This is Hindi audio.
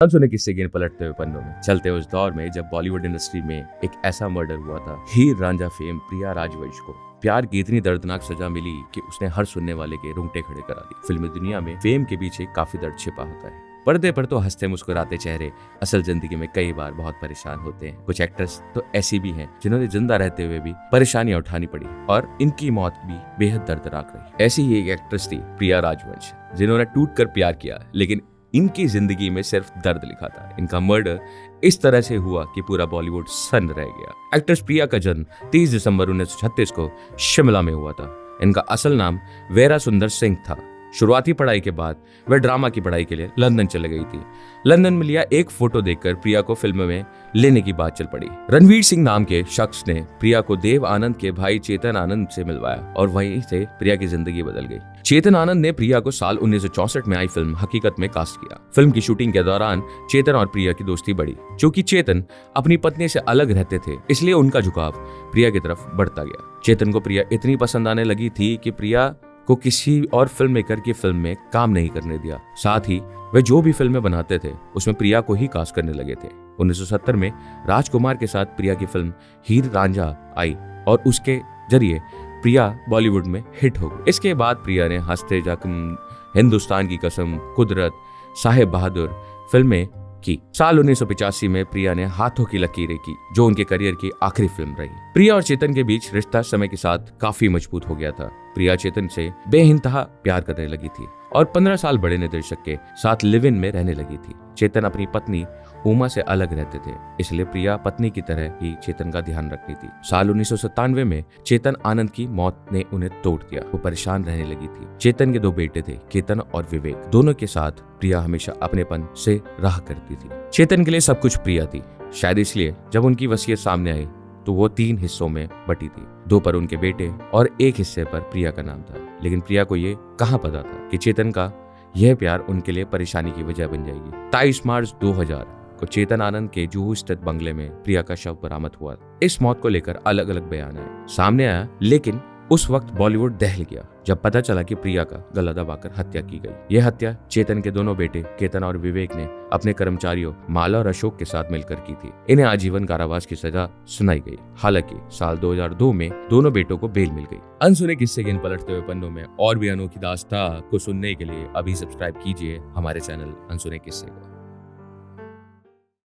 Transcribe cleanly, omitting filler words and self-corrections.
हम सुने किस्से गिन पलटते हुए पन्नों में चलते उस दौर में जब बॉलीवुड इंडस्ट्री में एक ऐसा मर्डर हुआ था। हीर रांझा फेम प्रिया राजवंश को प्यार की इतनी दर्दनाक सजा मिली कि उसने हर सुनने वाले के रोंगटे खड़े करा दिए। फिल्मी दुनिया में फेम के पीछे काफी दर्द छिपा होता है। पर्दे पर तो हंसते मुस्कुराते चेहरे असल जिंदगी में कई बार बहुत परेशान होते हैं। कुछ एक्ट्रेस तो ऐसी भी हैं जिन्होंने जिंदा रहते हुए भी परेशानियां उठानी पड़ी और इनकी मौत भी बेहद दर्दनाक रही। ऐसी ही एक एक्ट्रेस थी प्रिया राजवंश, जिन्होंने टूट कर प्यार किया लेकिन इनकी जिंदगी में सिर्फ दर्द लिखा था। इनका मर्डर इस तरह से हुआ कि पूरा बॉलीवुड सन्न रह गया। एक्ट्रेस प्रिया का जन्म 30 दिसंबर 1936 को शिमला में हुआ था। इनका असल नाम वेरा सुंदर सिंह था। शुरुआती पढ़ाई के बाद वह ड्रामा की पढ़ाई के लिए लंदन चले गई थी। लंदन में लिया एक फोटो देखकर प्रिया को फिल्म में लेने की बात चल पड़ी। रणवीर सिंह नाम के शख्स ने प्रिया को देव आनंद के भाई चेतन आनंद से मिलवाया और वहीं से प्रिया की जिंदगी बदल गई। चेतन आनंद ने प्रिया को साल 1964 में आई फिल्म हकीकत में कास्ट किया। फिल्म की शूटिंग के दौरान चेतन और प्रिया की दोस्ती बढ़ी। चूंकि चेतन अपनी पत्नी से अलग रहते थे, इसलिए उनका झुकाव प्रिया की तरफ बढ़ता गया। चेतन को प्रिया इतनी पसंद आने लगी थी कि प्रिया को किसी और फिल्म मेकर की फिल्म में काम नहीं करने दिया। साथ ही वे जो भी फिल्में बनाते थे उसमें प्रिया को ही कास्ट करने लगे थे। 1970 में राजकुमार के साथ प्रिया की फिल्म हीर रांझा आई और उसके जरिए प्रिया बॉलीवुड में हिट हो गई। इसके बाद प्रिया ने हंसते जख्म, हिंदुस्तान की कसम, कुदरत, साहेब बहादुर फिल्में की। साल 1985 में प्रिया ने हाथों की लकीरें की, जो उनके करियर की आखिरी फिल्म रही। प्रिया और चेतन के बीच रिश्ता समय के साथ काफी मजबूत हो गया था। प्रिया चेतन से बेइंतहा प्यार करने लगी थी और 15 साल बड़े निर्देशक के साथ लिव इन में रहने लगी थी। चेतन अपनी पत्नी उमा से अलग रहते थे, इसलिए प्रिया पत्नी की तरह ही चेतन का ध्यान रखती थी। साल 1997 में चेतन आनंद की मौत ने उन्हें तोड़ दिया। वो परेशान रहने लगी थी। चेतन के 2 बेटे थे, केतन और विवेक। दोनों के साथ प्रिया हमेशा अपनेपन से रहा करती थी। चेतन के लिए सब कुछ प्रिया थी। शायद इसलिए जब उनकी वसीयत सामने आई तो वो 3 हिस्सों में बटी थी। 2 पर उनके बेटे और 1 हिस्से पर प्रिया का नाम था। लेकिन प्रिया को ये कहाँ पता था कि चेतन का यह प्यार उनके लिए परेशानी की वजह बन जाएगी। 23 मार्च 2000 को चेतन आनंद के जुहू स्थित बंगले में प्रिया का शव बरामद हुआ। इस मौत को लेकर अलग अलग बयान आए सामने आया, लेकिन उस वक्त बॉलीवुड दहल गया जब पता चला कि प्रिया का गला दबाकर हत्या की गई। यह हत्या चेतन के दोनों बेटे केतन और विवेक ने अपने कर्मचारियों माला और अशोक के साथ मिलकर की थी। इन्हें आजीवन कारावास की सजा सुनाई गई। हालांकि साल 2002 में दोनों बेटों को बेल मिल गई। अनसुने किस्से गिन पलटते हुए पन्नों में और भी अनोखी दास्तां को सुनने के लिए अभी सब्सक्राइब कीजिए हमारे चैनल अनसुने किस्से को।